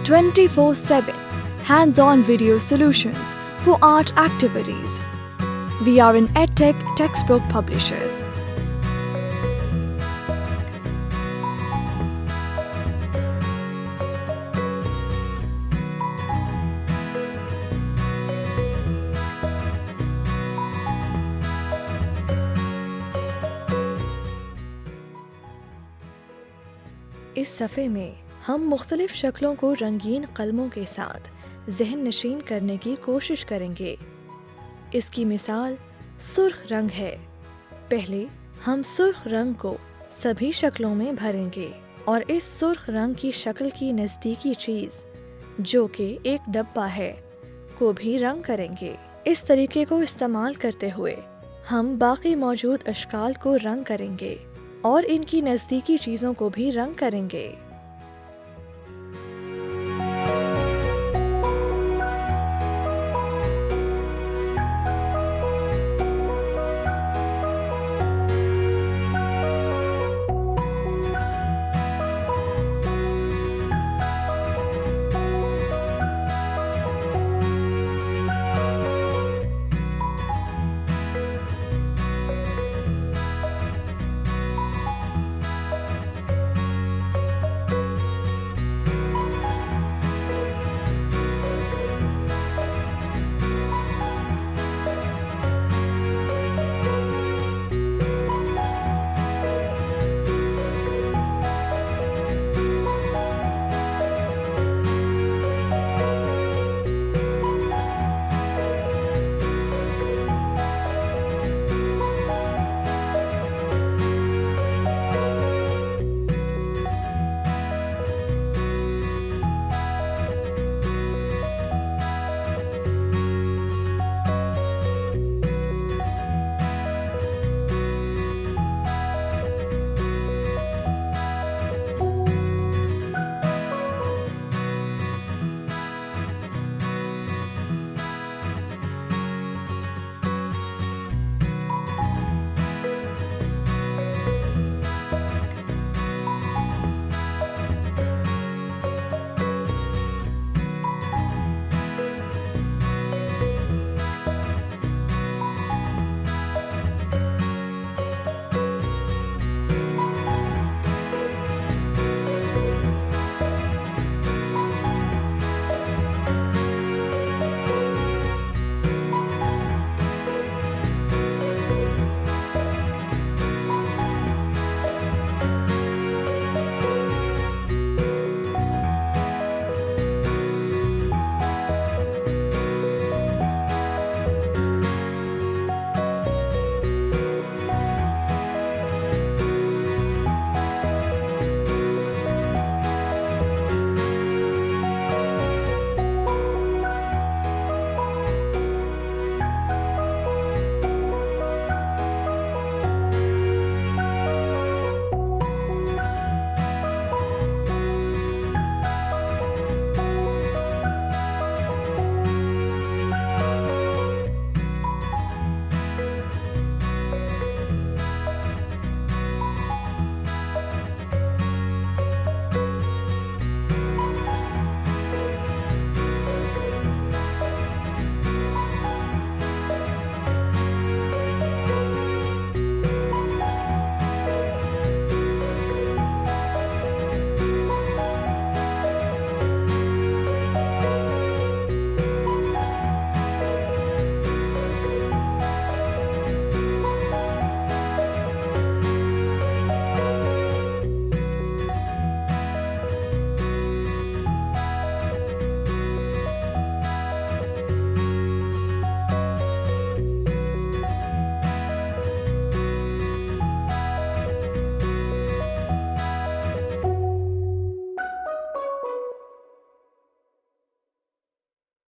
24/7 hands-on video solutions for art activities. We are an EdTech textbook publishers. इस सफ़े में हम मुख्तलिफ शक्लों को रंगीन कलमों के साथ ज़हन नशीन करने की कोशिश करेंगे। इसकी मिसाल सुर्ख रंग है। पहले हम सुर्ख रंग को सभी शक्लों में भरेंगे और इस सुर्ख रंग की शक्ल की नज़दीकी चीज़, जो कि एक डब्बा है, को भी रंग करेंगे। इस तरीके को इस्तेमाल करते हुए हम बाकी मौजूद अशकाल को रंग करेंगे और इनकी नज़दीकी चीज़ों को भी रंग करेंगे।